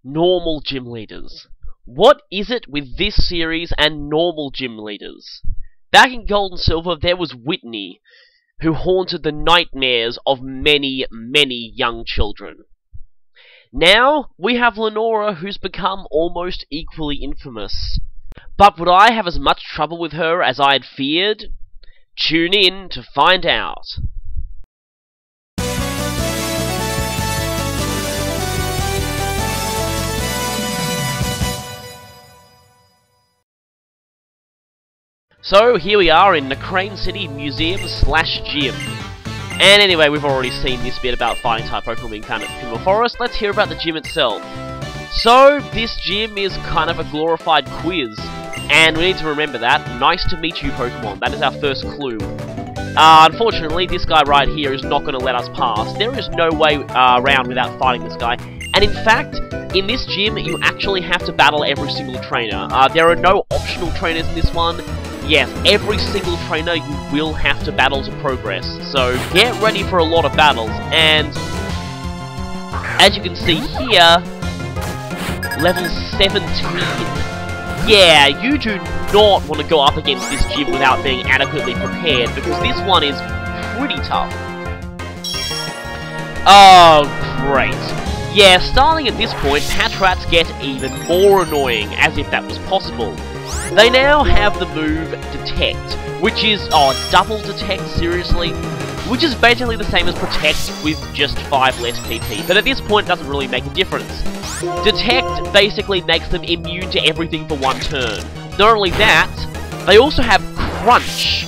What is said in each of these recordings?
Normal gym leaders. What is it with this series and normal gym leaders? Back in Gold and Silver, there was Whitney, who haunted the nightmares of many, many young children. Now, we have Lenora, who's become almost equally infamous. But would I have as much trouble with her as I had feared? Tune in to find out. So, here we are in the Crane City Museum / Gym. And anyway, we've already seen this bit about fighting type Pokemon being found at Pinwheel Forest. Let's hear about the gym itself. So, this gym is kind of a glorified quiz. And we need to remember that. Nice to meet you, Pokemon. That is our first clue. Unfortunately, this guy right here is not going to let us pass. There is no way around without fighting this guy. And in fact, in this gym, you actually have to battle every single trainer. There are no optional trainers in this one. Yes, every single trainer you will have to battle to progress, so get ready for a lot of battles, and as you can see here, level 17. Yeah, you do not want to go up against this gym without being adequately prepared, because this one is pretty tough. Oh, great. Yeah, starting at this point, Patrats get even more annoying, as if that was possible. They now have the move Detect, which is, double Detect, seriously? Which is basically the same as Protect with just 5 less PP, but at this point it doesn't really make a difference. Detect basically makes them immune to everything for one turn. Not only that, they also have Crunch.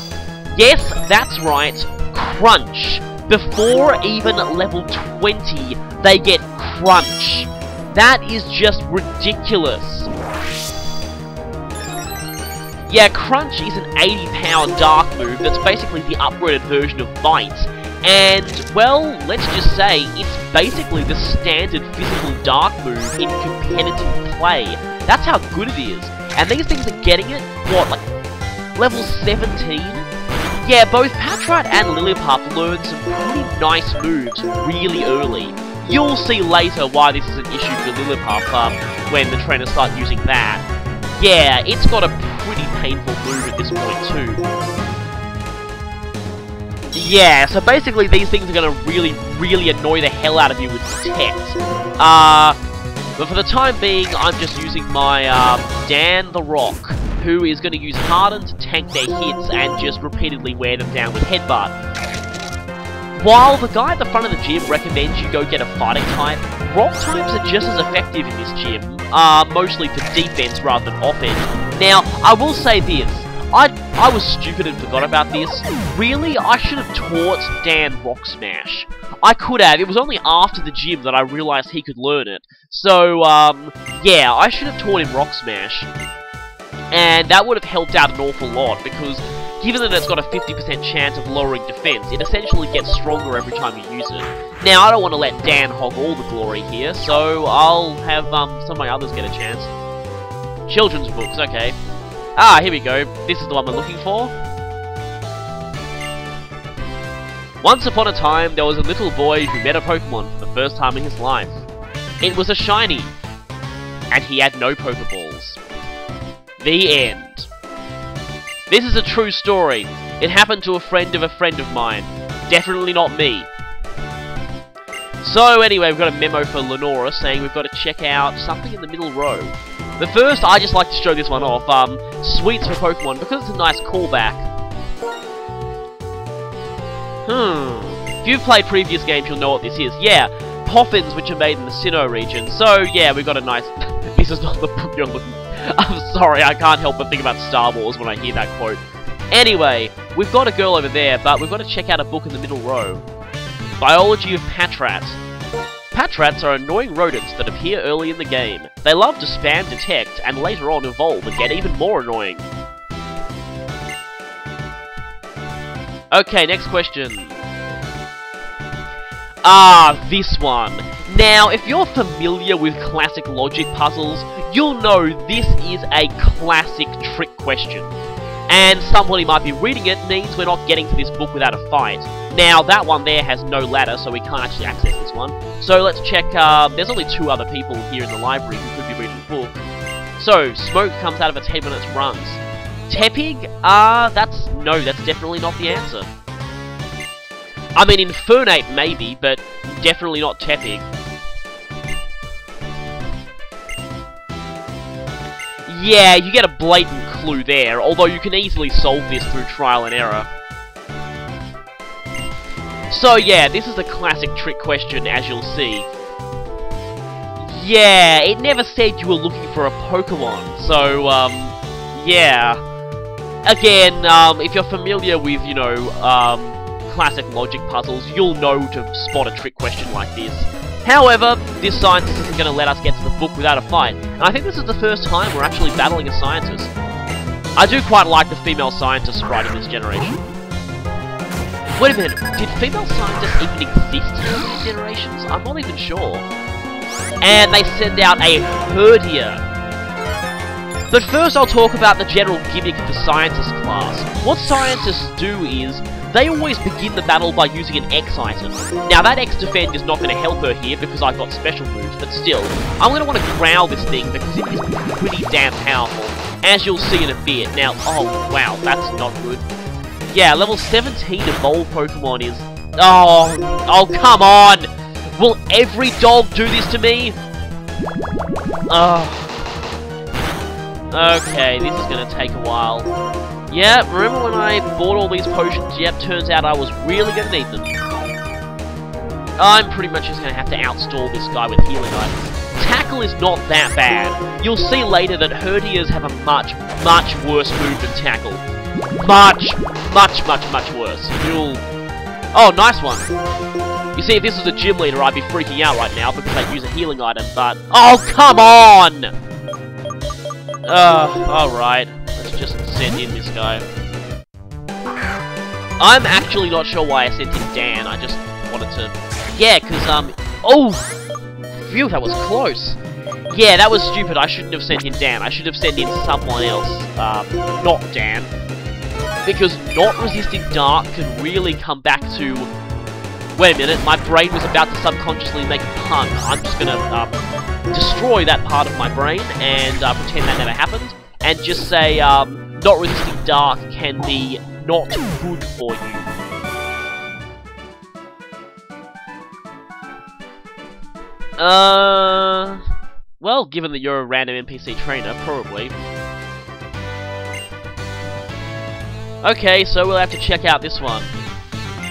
Yes, that's right, Crunch. Before even level 20, they get Crunch. That is just ridiculous. Yeah, Crunch is an 80-power Dark move that's basically the upgraded version of Bite. And, well, let's just say, it's basically the standard physical Dark move in competitive play. That's how good it is. And these things are getting it, what, like, level 17? Yeah, both Patrat and Lillipup learned some pretty nice moves really early. You'll see later why this is an issue for Lillipup when the trainers start using that. Yeah, it's got a pretty painful move at this point too. Yeah, so basically these things are going to really, really annoy the hell out of you with Detect. But for the time being, I'm just using my Dan the Rock, who is going to use Harden to tank their hits and just repeatedly wear them down with Headbutt. While the guy at the front of the gym recommends you go get a fighting type, rock types are just as effective in this gym, mostly for defense rather than offense. Now, I will say this, I was stupid and forgot about this. Really, I should have taught Dan Rock Smash. I could have, it was only after the gym that I realized he could learn it. So, yeah, I should have taught him Rock Smash. And that would have helped out an awful lot, because given that it's got a 50% chance of lowering defense, it essentially gets stronger every time you use it. Now, I don't want to let Dan hog all the glory here, so I'll have some of my others get a chance. Children's books, okay. Ah, here we go. This is the one we're looking for. Once upon a time, there was a little boy who met a Pokemon for the first time in his life. It was a shiny, and he had no Pokeballs. The end. This is a true story. It happened to a friend of mine. Definitely not me. So anyway, we've got a memo for Lenora saying we've got to check out something in the middle row. But first, I just like to show this one off. Sweets for Pokemon, because it's a nice callback. If you've played previous games, you'll know what this is. Yeah, Poffins, which are made in the Sinnoh region. So yeah, we've got a nice... This is not the book you're looking for. I'm sorry, I can't help but think about Star Wars when I hear that quote. Anyway, we've got a girl over there, but we've got to check out a book in the middle row. Biology of Patrats. Patrats are annoying rodents that appear early in the game. They love to spam Detect, and later on evolve and get even more annoying. Okay, next question. Ah, this one. Now, if you're familiar with classic logic puzzles, you'll know this is a classic trick question. and somebody might be reading it means we're not getting to this book without a fight. Now, that one there has no ladder, so we can't actually access this one. So let's check, there's only 2 other people here in the library who could be reading the book. So, smoke comes out of a table and it runs. Tepig? That's definitely not the answer. I mean, Infernate maybe, but definitely not Tepig. Yeah, you get a blatant clue there, although you can easily solve this through trial and error. So yeah, this is a classic trick question, as you'll see. Yeah, it never said you were looking for a Pokemon, so, yeah. Again, if you're familiar with, you know, classic logic puzzles, you'll know to spot a trick question like this. However, this scientist isn't going to let us get to the book without a fight, and I think this is the first time we're actually battling a scientist. I do quite like the female scientist sprite in this generation. Wait a minute, did female scientists even exist in earlier generations? I'm not even sure. And they send out a Herdia. But first I'll talk about the general gimmick of the scientist class. What scientists do is, they always begin the battle by using an X item. Now that X defend is not going to help her here because I've got special moves, but still, I'm going to want to growl this thing because it is pretty damn powerful, as you'll see in a bit. Now, oh wow, that's not good. Yeah, level 17 evolve Pokemon is... Oh, come on! Will every dog do this to me? Okay, this is going to take a while. Yeah, remember when I bought all these potions? Yep, turns out I was really going to need them. I'm pretty much just going to have to outstall this guy with healing items. Tackle is not that bad. You'll see later that Herdias have a much, much worse move than Tackle. Much worse. Oh, nice one. You see, if this was a gym leader, I'd be freaking out right now because I'd use a healing item, but... Oh, come on! Alright. Let's just send in this guy. I'm actually not sure why I sent in Dan, I just wanted to... Yeah, because, oh! Phew, that was close. Yeah, that was stupid, I shouldn't have sent in Dan. I should have sent in someone else, not Dan. Because not resisting dark can really come back to... Wait a minute, my brain was about to subconsciously make a pun. I'm just gonna, destroy that part of my brain and, pretend that never happened. And just say, not resisting dark can be not good for you. Well, given that you're a random NPC trainer, probably. Okay, so we'll have to check out this one.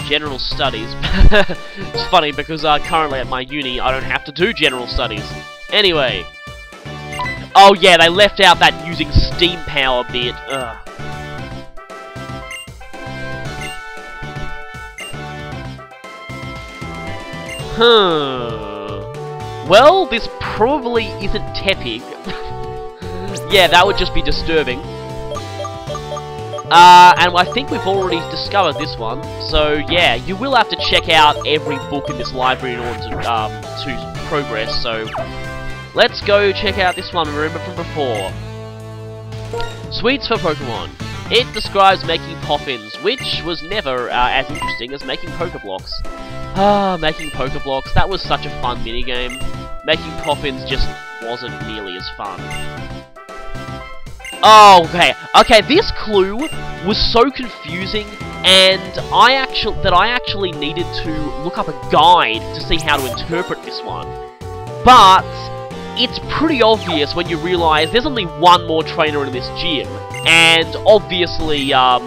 General Studies. It's funny because currently at my uni I don't have to do General Studies. Anyway. Oh yeah, they left out that using steam power bit. Ugh. Well, this probably isn't Tepig. Yeah, that would just be disturbing. And I think we've already discovered this one, so yeah, you will have to check out every book in this library in order to progress, so let's go check out this one, remember from before. Sweets for Pokemon. It describes making poffins, which was never as interesting as making Pokeblocks. Making Pokeblocks, that was such a fun minigame. Making poffins just wasn't nearly as fun. Oh, okay, this clue was so confusing, and I actually needed to look up a guide to see how to interpret this one. But it's pretty obvious when you realise there's only one more trainer in this gym, and obviously, oh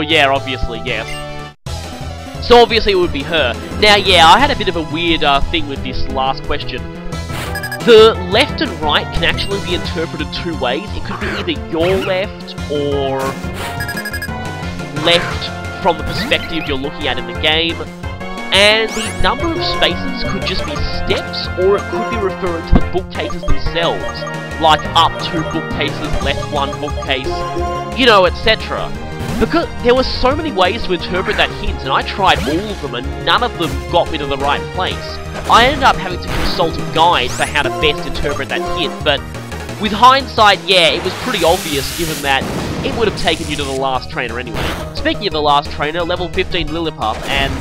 yeah, obviously, yes. So obviously it would be her. Now, yeah, I had a bit of a weird thing with this last question. The left and right can actually be interpreted 2 ways. It could be either your left or left from the perspective you're looking at in the game. And the number of spaces could just be steps, or it could be referring to the bookcases themselves. Like up 2 bookcases, left 1 bookcase, you know, etc. Because there were so many ways to interpret that hint, and I tried all of them, and none of them got me to the right place. I ended up having to consult a guide for how to best interpret that hint, but With hindsight, yeah, it was pretty obvious given that it would have taken you to the last trainer anyway. Speaking of the last trainer, level 15 Lillipup, and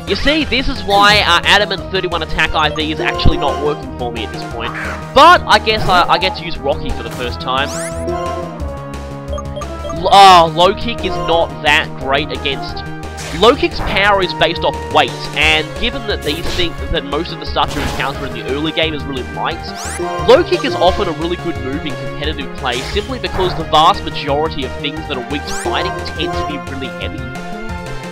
you see, this is why Adamant 31 attack IV is actually not working for me at this point. But I guess I get to use Rocky for the first time. Low kick is not that great against... Low kick's power is based off weight, and given that these things, that most of the stuff you encounter in the early game is really light, low kick is often a really good move in competitive play simply because the vast majority of things that are weak to fighting tend to be really heavy.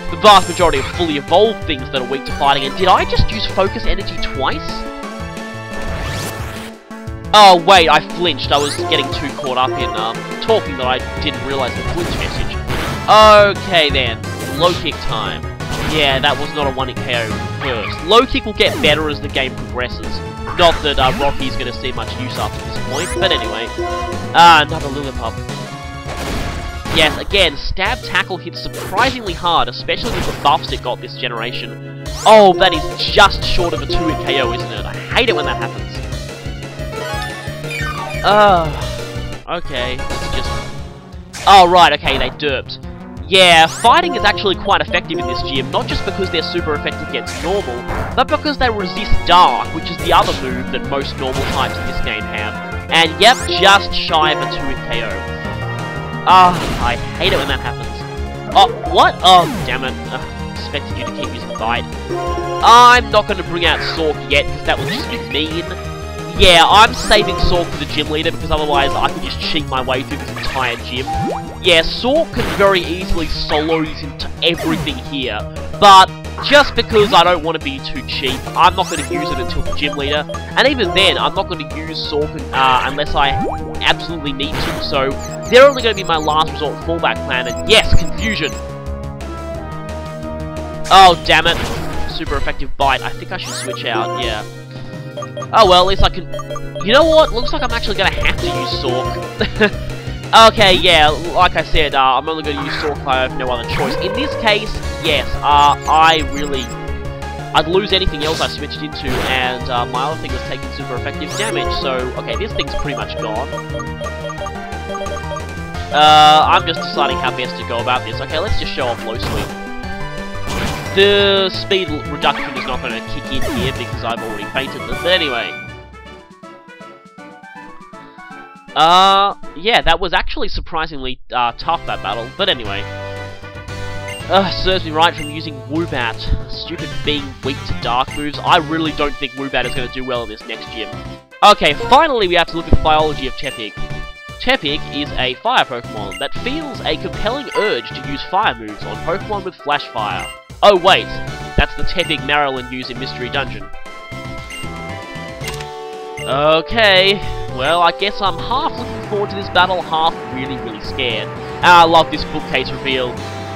The vast majority of fully evolved things that are weak to fighting, and did I just use focus energy twice? Oh wait, I flinched. I was getting too caught up in talking that I didn't realise the flinch message. Okay then. Low kick time. Yeah, that was not a 1-hit KO first. Low kick will get better as the game progresses. Not that Rocky's going to see much use after this point, but anyway. Another Lillipup. Yes, again, stab tackle hits surprisingly hard, especially with the buffs it got this generation. Oh, that is just short of a 2-hit KO, isn't it? I hate it when that happens. Okay, let's just... Oh, right, okay, they derped. Yeah, fighting is actually quite effective in this gym, not just because they're super effective against normal, but because they resist Dark, which is the other move that most normal types in this game have. And yep, just shy of a 2-hit KO. I hate it when that happens. Oh, what? Oh, damn it. Expected you to keep using Bite. I'm not going to bring out Sork yet, because that would just be mean. Yeah, I'm saving Sork for the gym leader, because otherwise I can just cheat my way through this entire gym. Yeah, Sork can very easily solo into everything here, but just because I don't want to be too cheap, I'm not going to use it until the gym leader, and even then, I'm not going to use Sork unless I absolutely need to, so they're only going to be my last resort fallback plan, and yes, confusion! Oh, damn it. Super effective Bite. I think I should switch out, yeah. Oh well, at least I can... You know what? Looks like I'm actually going to have to use Sork. Okay, yeah, like I said, I'm only going to use Sork if I have no other choice. In this case, yes, I'd lose anything else I switched into, and my other thing was taking super effective damage, so, okay, this thing's pretty much gone. I'm just deciding how best to go about this. Okay, let's just show off low swing. The speed reduction is not going to kick in here because I've already fainted them, but anyway. Yeah, that was actually surprisingly tough, that battle, but anyway. Serves me right from using Woobat. Stupid being weak to dark moves. I really don't think Woobat is going to do well in this next gym. Okay, finally we have to look at the biology of Tepig. Tepig is a fire Pokemon that feels a compelling urge to use fire moves on Pokemon with Flash Fire. Oh wait, that's the Tepig Marilyn used in Mystery Dungeon. Okay, well I guess I'm half looking forward to this battle, half really scared. And I love this bookcase reveal.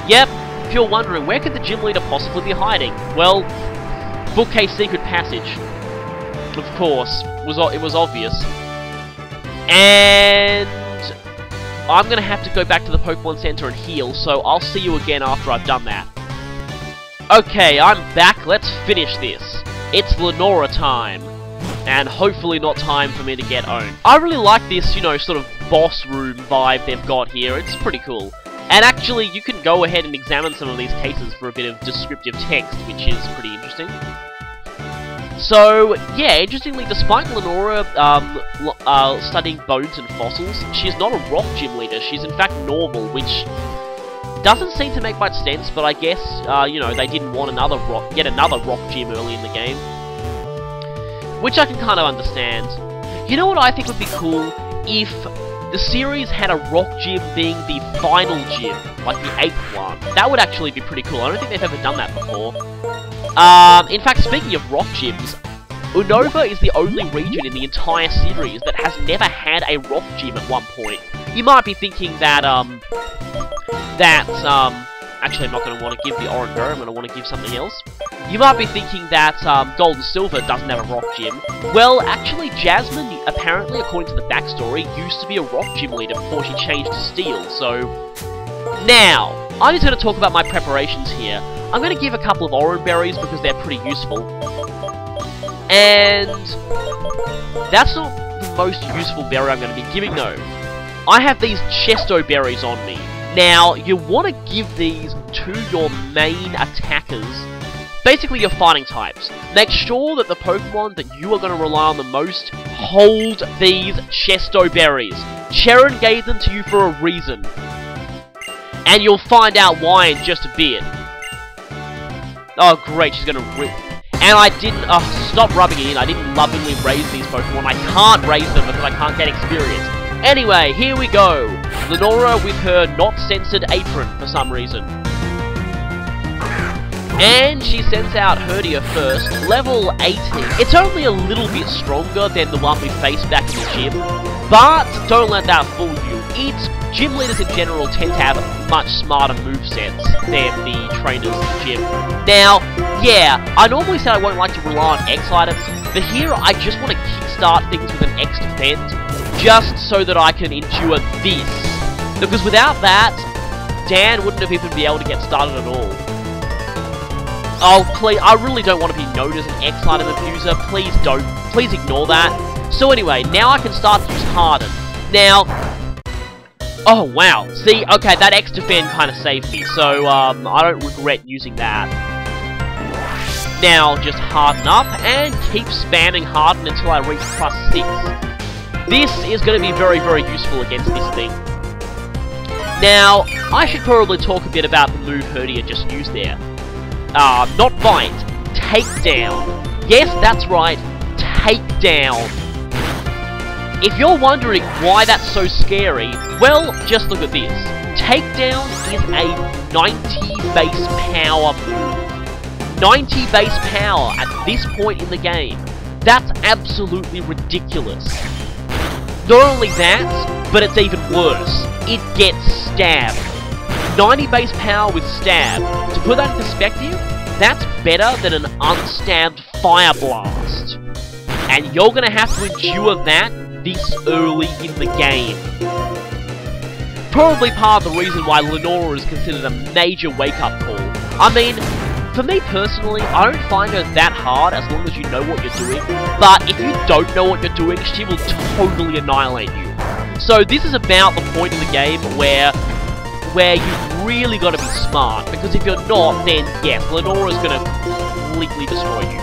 Yep, if you're wondering, where could the gym leader possibly be hiding? Well, bookcase secret passage. Of course, it was obvious. And I'm gonna have to go back to the Pokemon Center and heal, so I'll see you again after I've done that. Okay, I'm back, let's finish this. It's Lenora time. And hopefully not time for me to get owned. I really like this, you know, sort of boss room vibe they've got here, it's pretty cool. And actually, you can go ahead and examine some of these cases for a bit of descriptive text, which is pretty interesting. So, yeah, interestingly, despite Lenora studying bones and fossils, she's not a rock gym leader, she's in fact normal, which doesn't seem to make much sense, but I guess, you know, they didn't want yet another rock gym early in the game. Which I can kind of understand. You know what I think would be cool? If the series had a rock gym being the final gym, like the 8th one. That would actually be pretty cool. I don't think they've ever done that before. In fact, speaking of rock gyms, Unova is the only region in the entire series that has never had a rock gym at one point. You might be thinking that, actually I'm not going to want to give the Orange Berry, I'm going to want to give something else. You might be thinking that, Gold and Silver doesn't have a rock gym. Well, actually, Jasmine, apparently, according to the backstory, used to be a rock gym leader before she changed to Steel, so... Now, I'm just going to talk about my preparations here. I'm going to give a couple of Orange Berries because they're pretty useful. And... that's not the most useful berry I'm going to be giving though. I have these Chesto berries on me. Now, you want to give these to your main attackers, basically your fighting types. Make sure that the Pokemon that you are going to rely on the most hold these Chesto berries. Sharon gave them to you for a reason. And you'll find out why in just a bit. Oh great, she's going to rip. And I didn't, stop rubbing it in, I didn't lovingly raise these Pokemon. I can't raise them because I can't get experience. Anyway, here we go. Lenora with her not censored apron for some reason. And she sends out Herdia first, level 18. It's only a little bit stronger than the one we faced back in the gym, but don't let that fool you. Gym leaders in general tend to have much smarter movesets than the trainers in the gym. Now, yeah, I normally say I won't like to rely on X items, but here I just want to kickstart things with an X defend, just so that I can endure this. Because without that, Dan wouldn't have even been able to get started at all. Oh, please, I really don't want to be known as an X item abuser. Please don't. Please ignore that. So anyway, now I can start to use Harden. Now, oh wow. See, okay, that X defend kind of saved me, so I don't regret using that. Now, just Harden up, and keep spamming Harden until I reach +6. This is going to be very, very useful against this thing. Now, I should probably talk a bit about the move Herdia just used there. Not Bite, Takedown. Yes, that's right, Takedown. If you're wondering why that's so scary, well, just look at this. Takedown is a 90 base power move. 90 base power at this point in the game. That's absolutely ridiculous. Not only that, but it's even worse. It gets stabbed. 90 base power with stab. To put that in perspective, that's better than an unstabbed Fire Blast. And you're gonna have to endure that this early in the game. Probably part of the reason why Lenora is considered a major wake-up call. I mean, for me personally, I don't find her that hard as long as you know what you're doing. But if you don't know what you're doing, she will totally annihilate you. So this is about the point in the game where you've really got to be smart, because if you're not, then yes, Lenora's going to completely destroy you.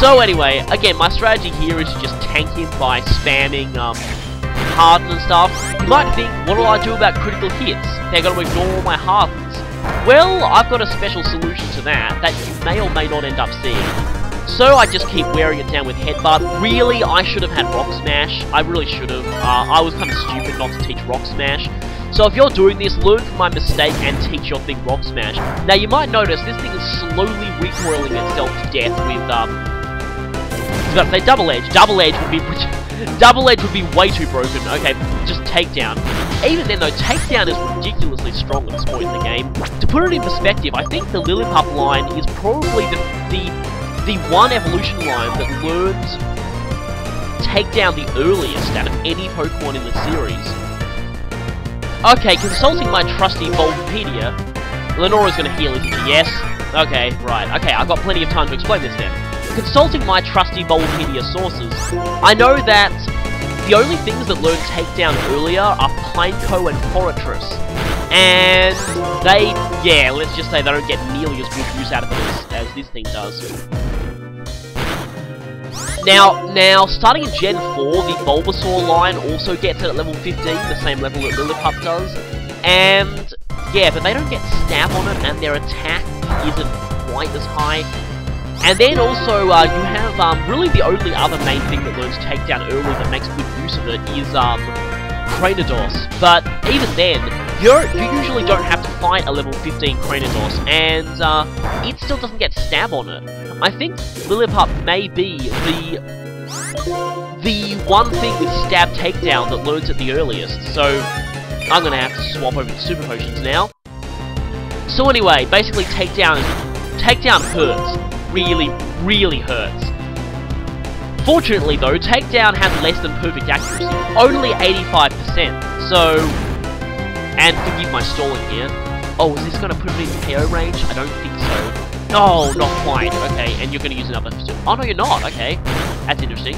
So anyway, again, my strategy here is to just tank him by spamming Harden and stuff. You might think, what do I do about critical hits? They're going to ignore all my Hardens. Well, I've got a special solution to that you may or may not end up seeing. So I just keep wearing it down with Headbutt. Really, I should have had Rock Smash. I really should have. I was kind of stupid not to teach Rock Smash. So if you're doing this, learn from my mistake and teach your thing Rock Smash. Now you might notice this thing is slowly recoiling itself to death with I was about to say Double Edge. Double Edge would be way too broken. Okay, just Takedown. Even then though, Takedown is ridiculously strong at this point in the game. To put it in perspective, I think the Lillipup line is probably the one evolution line that learns Takedown the earliest out of any Pokemon in the series. Okay, consulting my trusty Bulbapedia, Lenora's gonna heal, isn't she? Yes? Okay, right. Okay, I've got plenty of time to explain this then. Consulting my trusty Bulbapedia sources, I know that the only things that learn Takedown earlier are Pineco and Forretress. And they, yeah, let's just say they don't get nearly as good use out of it as this thing does. Now, starting in Gen 4, the Bulbasaur line also gets it at level 15, the same level that Lillipup does. And, yeah, but they don't get stab on it, and their attack isn't quite as high. And then also, you have, really the only other main thing that learns Takedown early that makes good use of it is, Cranidos. But, even then, you usually don't have to fight a level 15 Cranidos, and, it still doesn't get stab on it. I think Lillipup may be the one thing with stab Takedown that learns it the earliest, so I'm gonna have to swap over to Super Potions now. So anyway, basically Takedown hurts. Really, really hurts. Fortunately though, Takedown has less than perfect accuracy, only 85%, so... And forgive my stalling here. Oh, is this gonna put it in KO range? I don't think so. Oh, not quite. Okay, and you're gonna use another... Oh no, you're not. Okay, that's interesting.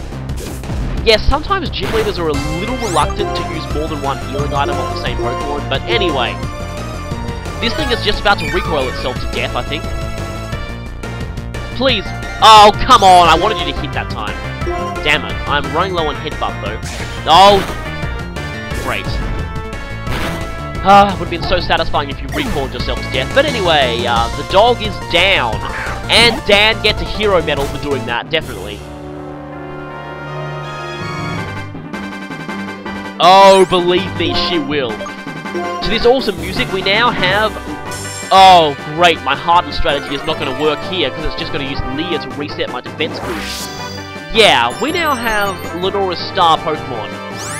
yes, sometimes gym leaders are a little reluctant to use more than one healing item on the same Pokemon, but anyway. This thing is just about to recoil itself to death, I think. Please. Oh, come on, I wanted you to hit that time. Damn it, I'm running low on headbutt though. Oh, great. It would have been so satisfying if you recoiled yourself to death. But anyway, the dog is down. And Dan gets a hero medal for doing that, definitely. Oh, believe me, she will. To this awesome music, we now have... Oh, great, my hardened strategy is not going to work here, because it's just going to use Leah to reset my defense boost. Yeah, we now have Lenora's star Pokemon,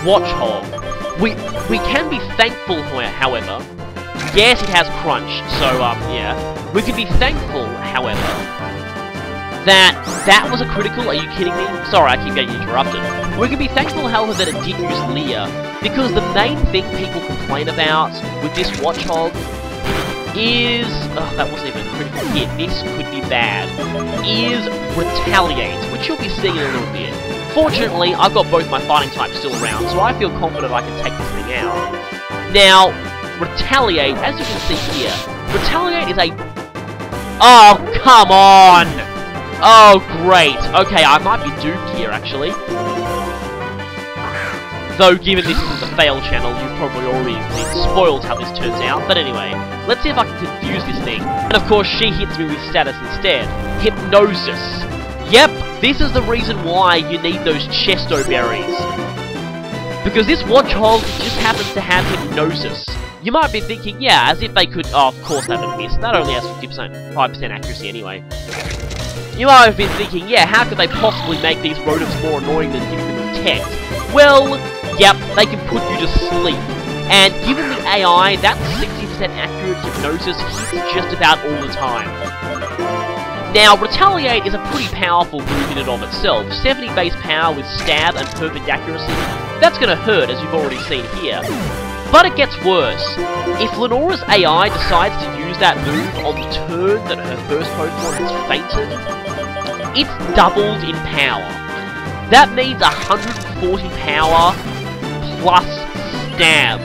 Watchhog. We can be thankful, however. Yes, it has Crunch, so, yeah. We can be thankful, however, that was a critical. Are you kidding me? Sorry, I keep getting interrupted. We can be thankful, however, that it did use Leah, because the main thing people complain about with this Watchhog is... Oh, that wasn't even a critical hit. This could be bad. Is Retaliate, which you'll be seeing in a little bit. Fortunately, I've got both my fighting types still around, so I feel confident I can take this thing out. Now, Retaliate, as you can see here, Retaliate is a... Oh, come on! Oh, great. Okay, I might be doomed here, actually. Though, given this is a fail channel, you've probably already been spoiled how this turns out. But anyway, let's see if I can confuse this thing. And of course, she hits me with status instead. Hypnosis. Yep, this is the reason why you need those Chesto berries. Because this Watchhog just happens to have Hypnosis. You might be thinking, yeah, as if they could... Oh, of course that would miss. That only has 5% accuracy anyway. You might have been thinking, yeah, how could they possibly make these rodents more annoying than giving them Protect? Well, yep, they can put you to sleep. And given the AI, that 60% accurate Hypnosis hits just about all the time. Now, Retaliate is a pretty powerful move in and of itself. 70 base power with stab and perfect accuracy. That's gonna hurt, as you've already seen here. But it gets worse. If Lenora's AI decides to use that move on the turn that her first Pokemon has fainted, it's doubled in power. That means 140 power plus stab.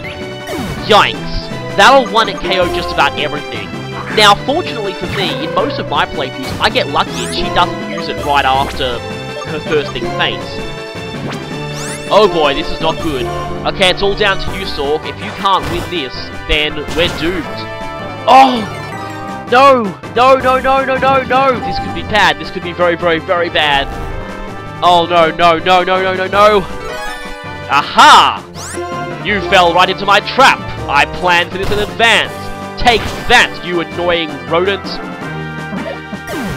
Yikes. That'll one-hit KO just about everything. Now, fortunately for me, in most of my playthroughs, I get lucky and she doesn't use it right after her first thing faints. Oh boy, this is not good. Okay, it's all down to you, Sork. If you can't win this, then we're doomed. Oh! No! No, no, no, no, no, no! This could be bad. This could be very, very, very bad. Oh no, no, no, no, no, no, no! Aha! You fell right into my trap! I planned for this in advance! Take that, you annoying rodent!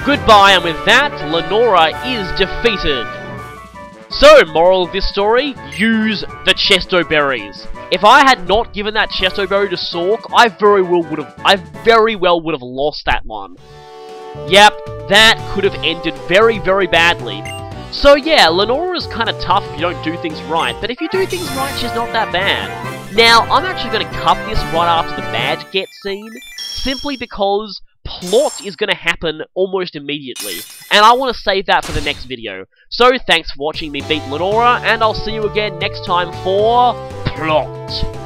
Goodbye, and with that, Lenora is defeated. So, moral of this story, use the Chesto Berries. If I had not given that Chesto Berry to Sork, I very well would have lost that one. Yep, that could have ended very, very badly. So yeah, Lenora is kind of tough if you don't do things right, but if you do things right, she's not that bad. Now, I'm actually going to cut this right after the badge get scene, simply because plot is going to happen almost immediately, and I want to save that for the next video. So, thanks for watching me beat Lenora, and I'll see you again next time for Plot.